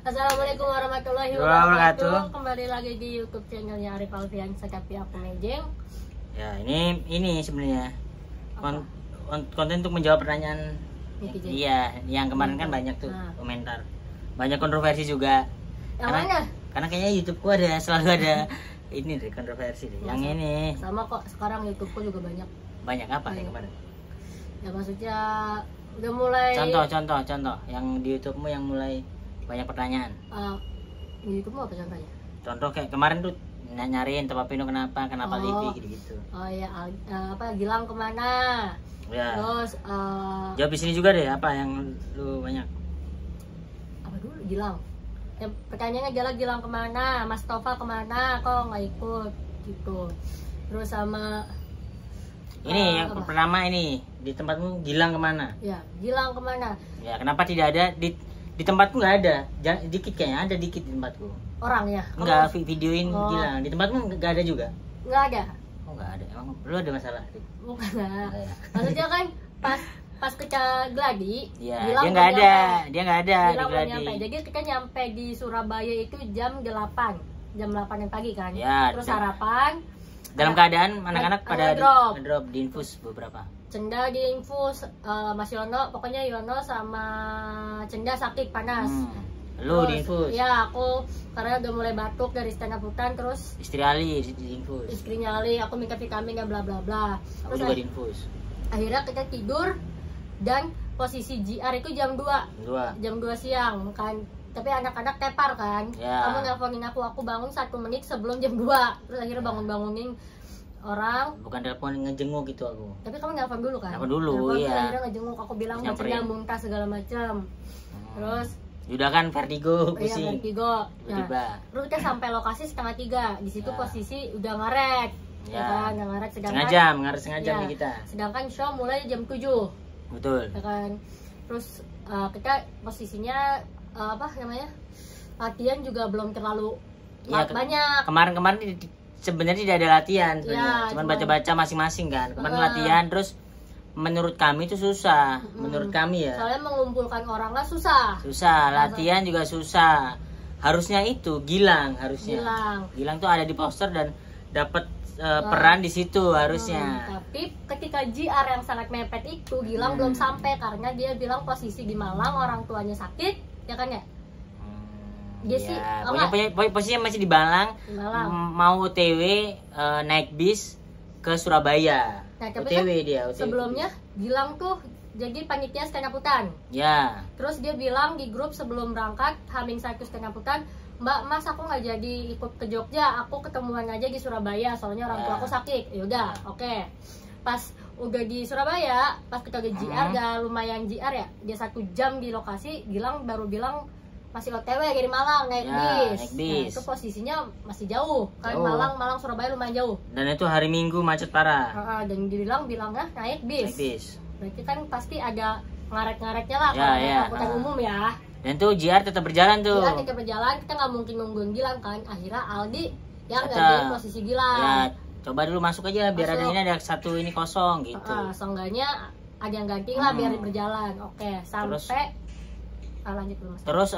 Assalamualaikum warahmatullahi wabarakatuh. Kembali lagi di YouTube channelnya Arif Alfian Sekapi Aku Mejeng. Ya, ini sebenarnya konten untuk menjawab pertanyaan. Iya, yang kemarin kan banyak tuh komentar. Banyak kontroversi juga. Yang mana? Karena kayaknya YouTubeku selalu ada ini deh kontroversi deh. Yang ini. Sama kok, sekarang YouTubeku juga banyak. Banyak apa yang kemarin? Ya maksudnya udah mulai. Contoh yang di YouTubemu yang mulai banyak pertanyaan. Di YouTubemu apa contohnya? Contoh kayak kemarin tuh nyariin Tepa Pino kenapa Livi gitu-gitu. Oh ya, Gilang kemana? Ya. Terus jawab di sini juga deh apa yang lu banyak. Apa dulu Gilang? Yang pertanyaannya Gilang kemana? Mas Tova kemana? Kok nggak ikut gitu. Terus sama ini yang pertama ini di tempatmu Gilang kemana? Ya, Gilang kemana? Ya, kenapa tidak ada di tempatku nggak ada, dikit kayaknya ada dikit di tempatku. Orang ya? Enggak, videoin Gilang. Di tempatmu nggak ada juga? Nggak ada. Oh nggak ada, emang lu ada masalah? Bukan. Maksudnya kan pas ke Gladi, ya, dia nggak ada di Gladi. Nyampe. Jadi kita nyampe di Surabaya itu jam 8 yang pagi kan. Ya, terus sarapan. Dalam keadaan anak-anak pada drop di infus beberapa. Cenda di infus, Mas Yono, pokoknya Yono sama Cenda sakit panas. Lu di infus? Ya, aku karena udah mulai batuk dari stand up hutan, terus istri Ali di infus. Istrinya Ali, aku minta vitamin dan bla bla bla. Aku juga di infus. Akhirnya kita tidur dan posisi GR itu jam 2. Jam 2 siang kan. Tapi anak-anak tepar kan. Ya. Kamu nelfonin aku bangun 1 menit sebelum jam 2. Terus akhirnya bangunin orang. Bukan telepon, ngejenguk gitu aku. Tapi kamu nelfon dulu kan? Nelfon dulu, iya. Akhirnya ngejenguk, aku bilang Cenda muntah segala macam. Terus udah kan vertigo, pusing. Iya, vertigo. Nah, terus kita sampai lokasi 2:30. Di situ posisi udah ngaret. Ya kan, udah ngaret setengah jam nih kita. Sedangkan show mulai jam 7. Betul. Ya kan. Terus kita posisinya latihan juga belum terlalu banyak. Kemarin sebenarnya tidak ada latihan, cuman baca-baca masing-masing kan. Kemarin latihan, terus menurut kami itu susah. Menurut kami ya. Soalnya mengumpulkan orang lah susah. Latihan juga susah. Harusnya itu Gilang tuh ada di poster dan dapat peran di situ harusnya. Tapi ketika JR yang sangat mepet itu Gilang belum sampai karena dia bilang posisi di Malang, orang tuanya sakit. Ya kan ya? Dia sih posisinya masih di Malang. Mau OTW naik bis ke Surabaya. Nah, tapi OTW kan dia. Sebelumnya Gilang tuh jadi panitia stand up hutan. Ya. Terus dia bilang di grup sebelum berangkat H-1 stand up hutan, Mas aku nggak jadi ikut ke Jogja, aku ketemuan aja di Surabaya soalnya orang tua aku sakit. Yaudah, oke. Pas udah di Surabaya, pas kita ke JR, udah lumayan JR ya, dia 1 jam di lokasi, Gilang baru bilang masih OTW dari Malang naik bis. Nah, itu posisinya masih jauh kan, Malang Surabaya lumayan jauh. Dan itu hari Minggu macet parah. Dan bilangnya naik bis. Berarti kan pasti ada ngaret-ngaretnya lah kalau angkutan umum ya. Dan tuh JR tetap berjalan tuh. JR tetap berjalan, kita nggak mungkin nungguin Gilang kan. Akhirnya Aldi yang gantiin posisi Gilang. Ya, coba dulu masuk aja biar ada ini, ada 1 ini kosong gitu. Seenggaknya ada yang ganti lah biar berjalan. Oke, sampai lanjut dulu Mas. Terus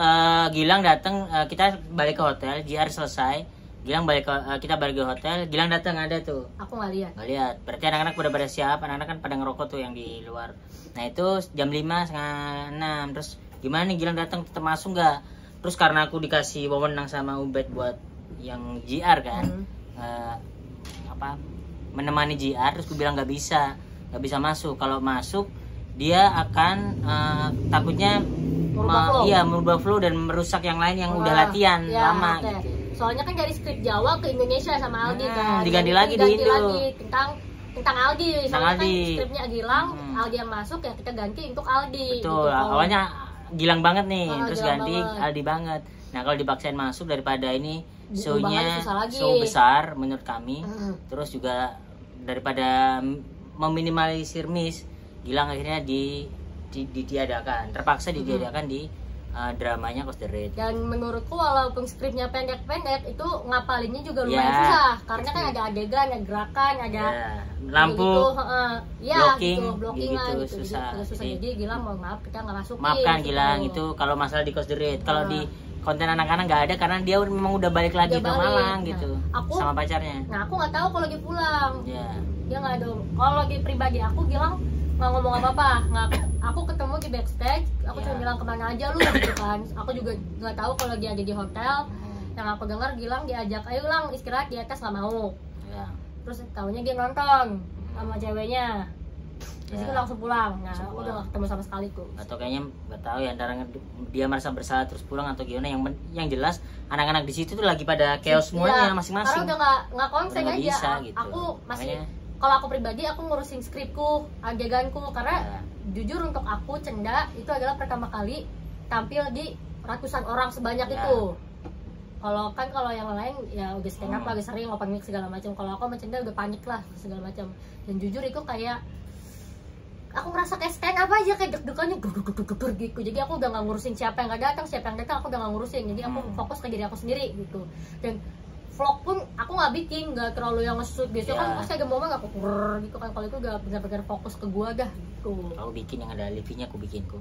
Gilang datang, kita balik ke hotel, JR selesai. Gilang kita balik ke hotel, Gilang datang ada tuh. Aku nggak lihat. Berarti anak-anak udah pada siap, anak-anak kan pada ngerokok tuh yang di luar. Nah itu jam 5, setengah 6. Terus gimana nih Gilang datang, tetap masuk nggak? Terus karena aku dikasih wewenang sama Ubed buat yang JR kan, menemani JR, terus aku bilang nggak bisa masuk. Kalau masuk dia akan takutnya merubah flow dan merusak yang lain yang udah latihan lama gitu. Soalnya kan dari skrip Jawa ke Indonesia sama Aldi kan. Diganti lagi di Indo. Tentang Aldi. Soalnya kan skripnya Gilang, Aldi yang masuk ya kita ganti untuk Aldi. Betul. Gitu. Awalnya Gilang banget nih, terus ganti Aldi banget. Nah kalau dipaksain masuk daripada ini show-nya show besar menurut kami, terus juga daripada meminimalisir miss, Gilang akhirnya ditiadakan, terpaksa ditiadakan di dramanya Cross the Red. Dan menurutku walaupun skripnya pendek-pendek itu ngapalinnya juga lumayan susah karena kan ada adegan, ada gerakan, ada lampu, blocking gitu, susah. Jadi Gilang mohon maaf kita nggak masukin. Maafkan Gilang itu kalau masalah di Cross the Red. Kalau di konten anak-anak nggak ada karena dia memang udah balik lagi ke Malang gitu, aku, sama pacarnya. Nah aku nggak tahu kalau lagi pulang. Dia nggak ada. Kalau lagi pribadi aku bilang nggak ngomong apa-apa, nggak. Aku ketemu di backstage, aku cuma bilang kemana aja lu gitu kan. Aku juga nggak tahu kalau dia ada di hotel. Yang aku dengar Gilang diajak, ayo Lang istirahat di atas, nggak mau. Terus tahunya dia nonton sama ceweknya. Jadi aku langsung pulang. Nah, aku udah gak ketemu sama sekali tuh. Atau kayaknya nggak tahu ya, antara dia merasa bersalah terus pulang atau gimana. Yang jelas anak-anak di situ tuh lagi pada chaos semuanya masing-masing. Karena udah nggak konsen aja. Bisa, gitu. Aku masih, kalau aku pribadi aku ngurusin skripku, adeganku, karena jujur untuk aku Cenda itu adalah pertama kali tampil di ratusan orang sebanyak itu. Kalau yang lain ya udah stand up lagi sering open mic segala macam. Kalau aku sama Cenda udah panik lah segala macam. Dan jujur itu kayak aku ngerasa kayak stand up aja, kayak deg-degannya gitu. Jadi aku udah nggak ngurusin siapa yang nggak datang, siapa yang datang aku udah nggak ngurusin. Jadi aku fokus ke diri aku sendiri gitu. Dan vlog pun aku nggak bikin, nggak terlalu yang nge-shoot. Biasanya kan pasti agak momen aku gitu kan. Kalau itu udah benar-benar fokus ke gua dah gitu. Aku bikin yang ada Livinya, aku bikin kok.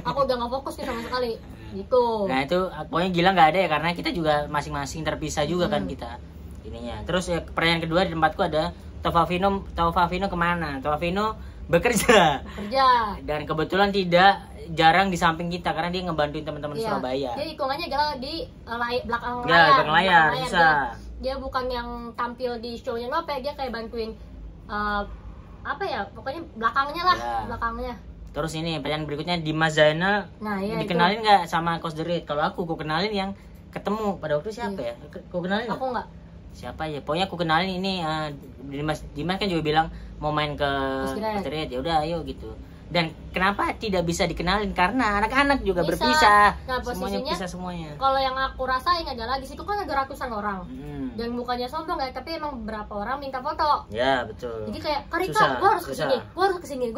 Aku udah nggak fokus nih sama sekali gitu. Nah itu pokoknya Gilang nggak ada ya, karena kita juga masing-masing terpisah juga kan kita ininya. Terus ya pertanyaan kedua di tempatku ada Taufavino kemana? Taufavino bekerja. Dan kebetulan jarang di samping kita karena dia ngebantuin teman-teman Surabaya. Dia hitungannya adalah di belakang layar. Bisa. Dia bukan yang tampil di show-nya Nope, dia kayak bantuin apa ya, pokoknya belakangnya lah, belakangnya. Terus ini pertanyaan berikutnya, Dimas Zainal dikenalin nggak sama Coach The Red? Kalau aku kenalin yang ketemu pada waktu siapa ya? Aku kenalin aku nggak. Siapa ya? Pokoknya aku kenalin ini Dimas kan juga bilang mau main ke Coach The Red. Ya udah ayo gitu. Dan kenapa tidak bisa dikenalin? Karena anak-anak juga berpisah. Nah, semuanya pisah semuanya. Kalau yang aku rasain adalah di situ kan ada ratusan orang. Dan bukannya sombong ya, tapi emang beberapa orang minta foto. Ya, betul. Jadi kayak, Karika, gua harus kesini.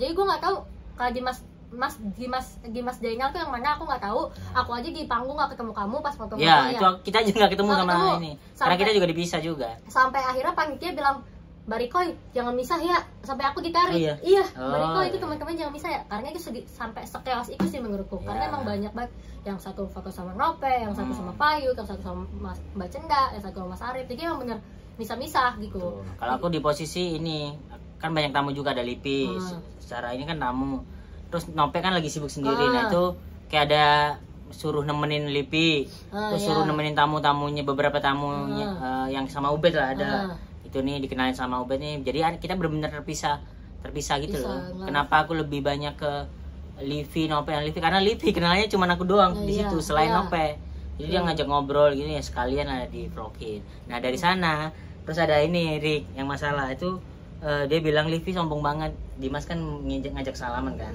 Jadi gua nggak tahu kalau Dimas Zainal tuh yang mana, aku nggak tahu. Aku aja di panggung nggak ketemu kamu pas foto. Ya, itu kita juga nggak ketemu sama ini. Karena kita juga dipisah juga. Sampai akhirnya panitia bilang, Barikoy jangan misah ya, sampai aku ditarik. Iya, Barikoy itu teman-teman jangan misah ya, karena itu sampai sekelas itu sih menurutku. Karena emang banyak banget, yang satu foto sama Nope, yang satu sama Payu, yang satu sama Mbak Cenda, yang satu sama Mas Arif. Jadi emang bener misah-misah gitu. Kalau aku di posisi ini kan banyak tamu juga, ada Lipi. Secara ini kan tamu. Terus Nope kan lagi sibuk sendiri. Nah itu kayak ada suruh nemenin Lipi, terus suruh nemenin tamu-tamunya, beberapa tamunya yang sama Ubed lah ada. Itu nih dikenalin sama Ubed nih, jadi kita benar-benar terpisah gitu loh. Kenapa aku lebih banyak ke Livi, Nope, karena Livi kenalnya cuma aku doang di situ selain Nope. Jadi dia ngajak ngobrol gini ya, sekalian ada di vlogin. Nah dari sana terus ada ini Rick yang masalah itu, dia bilang Livi sombong banget, Dimas kan ngajak salaman kan.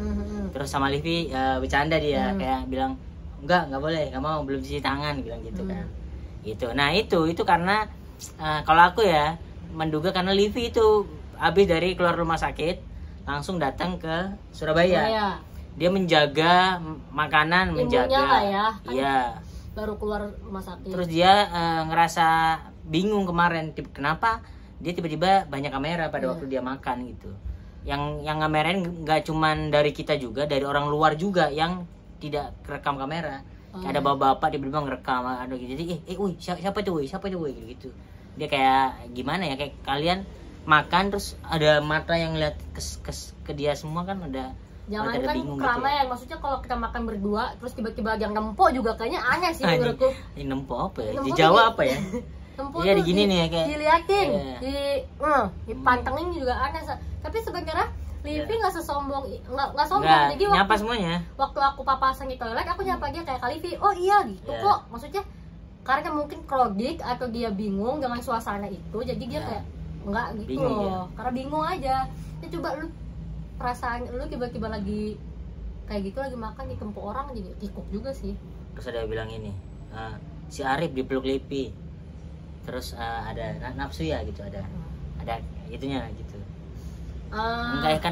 Terus sama Livi bercanda dia kayak bilang enggak boleh, nggak mau, belum cuci tangan, bilang gitu kan. Gitu. Nah itu karena kalau aku ya menduga karena Livi itu habis dari keluar rumah sakit langsung datang ke Surabaya. Dia menjaga makanan, menjaga ya, baru keluar rumah sakit. Terus dia ngerasa bingung kemarin kenapa dia tiba-tiba banyak kamera pada waktu dia makan gitu. Yang kamerain nggak cuman dari kita juga, dari orang luar juga yang tidak kerekam kamera. Ada bapak-bapak tiba-tiba ngerekam, ada gitu. Jadi siapa itu gitu. Dia kayak gimana ya, kayak kalian makan terus ada mata yang lihat ke dia semua kan, ada jangan kan keramaian gitu ya. Maksudnya kalau kita makan berdua terus tiba-tiba yang nempok juga kayaknya aneh sih menurutku. Ini nempok apa ya? Di Jawa apa ya? Nempok iya gini nih ya, kayak diliatin, dipantengin juga aneh. Tapi sebenarnya Livi nggak sesombong, nggak sombong. Jadi nyapa semuanya. Waktu aku papasan di toilet, aku nyapa dia kayak Livi, oh iya gitu kok. Maksudnya karena mungkin krodik atau dia bingung dengan suasana itu, jadi dia kayak enggak gitu bingung, loh. Karena bingung aja. Ya coba lu perasaan lu tiba-tiba lagi kayak gitu, lagi makan ditempuk orang, jadi kikuk juga sih. Terus ada bilang ini, si Arif dipeluk Livi. Terus ada nafsu ya gitu, ada itunya gitu. Enggak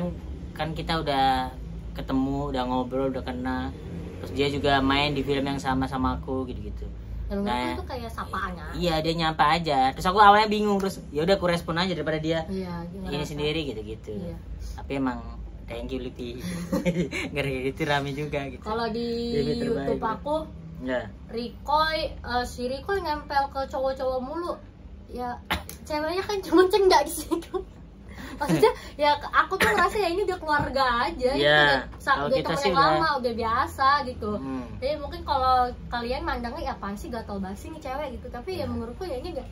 kan kita udah ketemu, udah ngobrol, udah kenal. Terus dia juga main di film yang sama aku gitu. Nah, itu kayak sapaannya. Iya, dia nyapa aja. Terus aku awalnya bingung, terus ya udah aku respon aja daripada dia ini sendiri gitu. Tapi emang thank you Lipi. Gara-gara itu rame juga gitu. Kalau di YouTube aku Si Rikoy nempel ke cowok-cowok mulu. Ya ceweknya kan cuma cendak di situ. Maksudnya ya aku tuh ngerasa ya ini udah keluarga aja, ya, udah temen yang lama, udah biasa gitu. Jadi mungkin kalau kalian mandangnya ya apaan sih gatal basi nih cewek gitu, tapi ya menurutku ya ini gak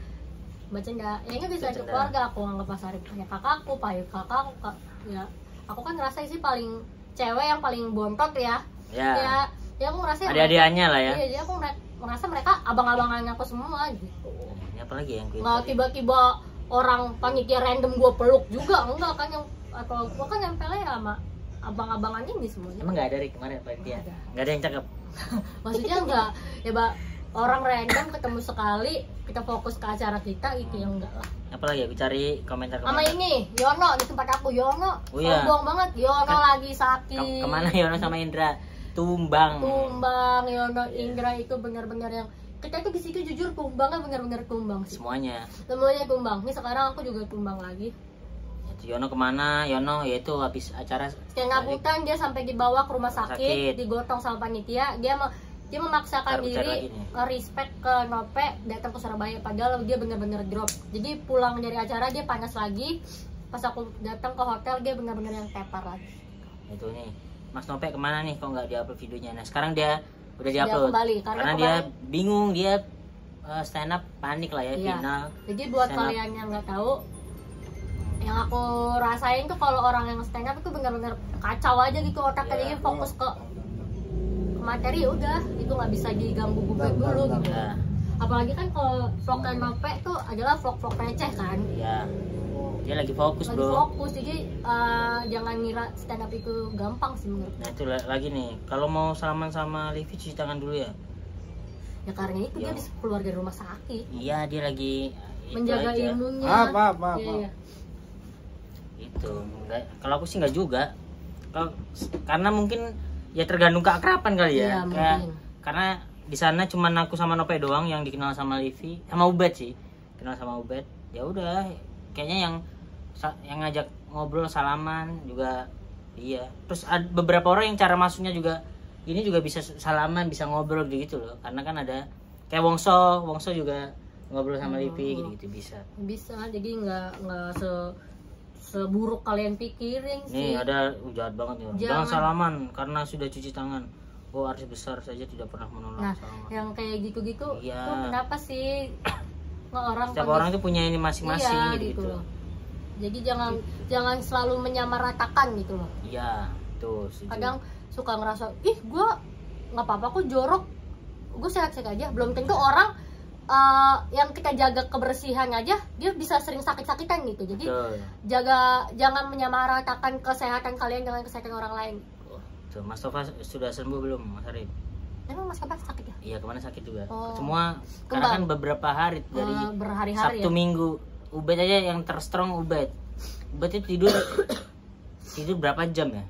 bercanda, ya ini bisa satu keluarga. Aku anggap Mas Arif punya kakakku, kakakku, ya aku kan ngerasa sih paling cewek yang paling bontot ya. Ya aku ngerasa adik-adikannya lah ya. Iya, jadi aku ngerasa mereka abang-abangan aku semua gitu. Ini apalagi yang nggak tiba-tiba orang panitia random gue peluk juga, enggak kan, yang atau gue kan nempelnya sama abang-abangan ini semuanya. Emang nggak ada Rik kemarin panitia? Nggak ada yang cakep? Maksudnya enggak, ya orang random ketemu sekali, kita fokus ke acara kita itu yang enggak lah. Apalagi aku cari komentar sama ini Yono di tempat aku. Yono sombong banget. Yono lagi sakit. Kemana Yono sama Indra? Tumbang Yono Indra itu benar-benar yang kita tuh di situ jujur tumbangnya benar-benar tumbang sih. Semuanya tumbang. Nih sekarang aku juga tumbang lagi. Yono kemana? Yono yaitu habis acara setengah hutan dia sampai dibawa ke rumah sakit, digotong sama panitia. Dia memaksakan diri respect ke Nope datang ke Surabaya, padahal dia benar-benar drop. Jadi pulang dari acara dia panas lagi. Pas aku datang ke hotel dia benar-benar yang tepar lagi. Itu nih Mas Nope kemana nih, kok nggak diupload videonya? Nah sekarang dia udah diupload karena dia bingung, dia stand up panik lah ya. Final. Jadi buat kalian yang nggak tahu, yang aku rasain tuh kalau orang yang stand up itu benar-benar kacau aja gitu otaknya. Jadi fokus ke materi udah, itu nggak bisa diganggu gugat dulu gitu. Apalagi kan kalau vlog Nope tuh adalah vlog receh kan. Dia lagi fokus jadi jangan ngira stand up itu gampang sih menurut. Nah itu lagi nih, kalau mau salaman sama Livi cuci tangan dulu ya. Ya karena itu dia keluar dari rumah sakit. Iya, dia lagi menjaga imunnya. Apa. Itu kalau aku sih nggak juga. Karena mungkin ya tergantung keakraban kali ya. Karena di sana cuma aku sama Nope doang yang dikenal sama Livi, sama Ubed sih. Kenal sama Ubed. Ya udah, kayaknya yang ngajak ngobrol salaman juga dia. Terus ada beberapa orang yang cara masuknya juga ini juga bisa salaman, bisa ngobrol gitu loh. Karena kan ada kayak Wongso juga ngobrol sama Livi gitu bisa. Jadi nggak seburuk kalian pikirin sih. Nih ada jahat banget nih. Jangan salaman karena sudah cuci tangan. Artis besar saja tidak pernah menolak salaman. Yang kayak gitu-gitu tuh kenapa sih? Setiap orang itu punya ini masing-masing gitu. Jadi jangan selalu menyamaratakan gitu loh. Iya, tuh. Kadang suka ngerasa, gue nggak apa-apa kok jorok, gue sehat-sehat aja. Belum tentu orang yang kita jaga kebersihan aja dia bisa sering sakit-sakitan gitu. Jadi jangan menyamaratakan kesehatan kalian dengan kesehatan orang lain. Tuh, Mas Tova sudah sembuh belum, Mas Arif? Emang Mas Tova sakit ya? Iya, kemana sakit juga. Semua karena kan beberapa hari dari berhari-hari Sabtu Minggu. Ubed aja yang terstrong Ubed itu tidur berapa jam ya?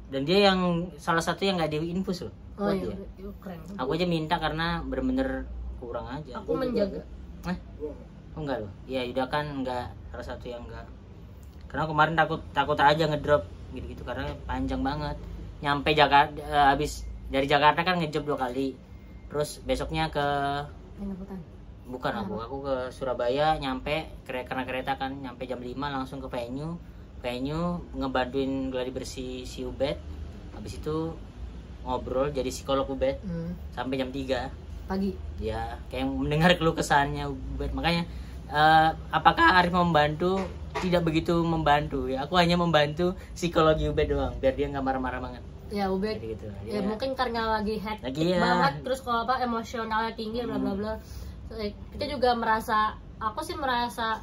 Dan dia yang salah satu yang nggak diinfus loh. Iya, keren. Aku aja minta karena bener-bener kurang aja. Aku menjaga. Enggak loh. Ya Yuda kan enggak, salah satu yang enggak. Karena kemarin takut aja ngedrop gitu-gitu karena panjang banget. Nyampe Jakarta habis dari Jakarta kan ngejop 2 kali. Terus besoknya ke bukan aku ke Surabaya, nyampe karena kereta kan, nyampe jam 5 langsung ke venue ngebantuin gladi bersih si Ubed. Habis itu ngobrol jadi psikolog Ubed sampai jam 3 pagi. Ya, kayak mendengar keluh kesahnya Ubed. Makanya apakah Arif membantu? Tidak begitu membantu ya. Aku hanya membantu psikologi Ubed doang biar dia nggak marah-marah banget. Ya Ubed gitu. Ya mungkin karena lagi hektik banget, terus kalau emosionalnya tinggi bla bla bla. Kita juga aku sih merasa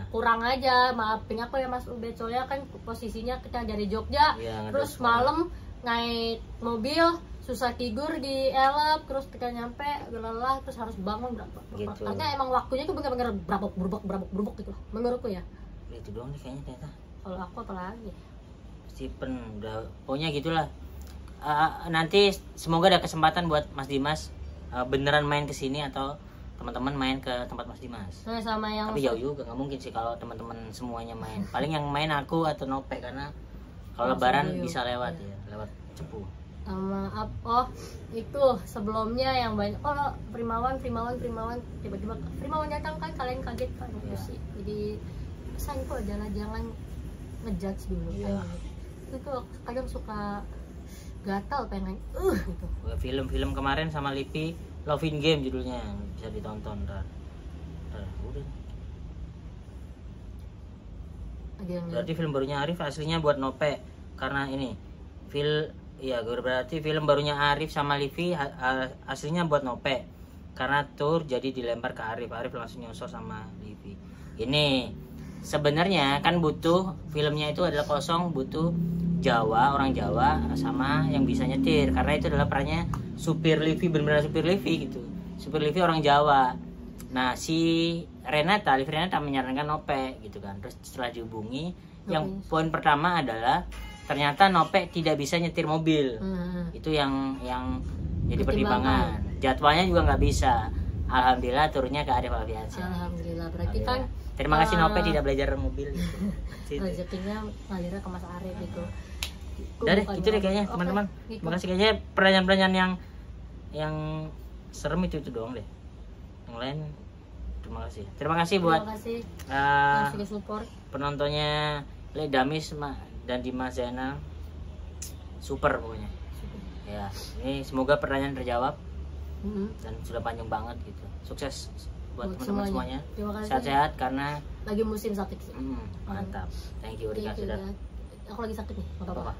kurang aja, maafin aku ya Mas Ubed, soalnya kan posisinya kita dari Jogja, terus malam naik mobil susah tidur di elep, terus kita nyampe lelah, terus harus bangun berapa gitu. Karena emang waktunya tuh bener-bener berubah gitu menurutku ya. Itu doang nih kayaknya ternyata. Kalau aku apalagi Stephen udah pokoknya gitulah. Nanti semoga ada kesempatan buat Mas Dimas beneran main ke sini atau teman-teman main ke tempat Mas Dimas. Sama yang tapi jauh juga, nggak mungkin sih kalau teman-teman semuanya main. Paling yang main aku atau Nope karena kalau lebaran bisa lewat ya, lewat Cepu. sama oh itu sebelumnya yang banyak Primawan tiba-tiba Primawan datang kan, kalian kaget kan itu sih. Jadi pesan itu adalah jangan ngejudge dulu kan. Itu kadang suka gatal pengen gitu. Film-film kemarin sama Lipi, Loving Game judulnya, bisa ditonton. Udah. Berarti film barunya Arif aslinya buat Nope karena ini berarti film barunya Arif sama Livi aslinya buat Nope karena tour jadi dilempar ke Arif langsung nyosor sama Livi. Ini sebenarnya kan butuh filmnya itu adalah kosong, butuh orang Jawa sama yang bisa nyetir karena itu adalah perannya supir Livi, benar-benar supir Livi gitu. Supir Livi orang Jawa. Nah si Livi Renata menyarankan Nope gitu kan. Terus setelah dihubungi, yang poin pertama adalah ternyata Nope tidak bisa nyetir mobil. Itu yang jadi pertimbangan. Jadwalnya juga nggak bisa. Alhamdulillah turunnya ke Arif Alfiansyah. Alhamdulillah, berarti kan terima kasih Nope tidak belajar mobil gitu. Rezekinya ngalirnya ke Mas Arif gitu. Udah deh, gitu deh kayaknya teman-teman. Terima kasih, kayaknya pertanyaan-pertanyaan yang serem itu doang deh. Yang lain terima kasih buat support penontonnya Le Damis dan Dimas Zainal, super pokoknya. Ya, ini semoga pertanyaan terjawab dan sudah panjang banget gitu. Sukses buat teman-teman semuanya. Sehat-sehat karena lagi musim sakit sih. Mantap. Thank you Rika sudah. Aku lagi sakit nih, apa-apa.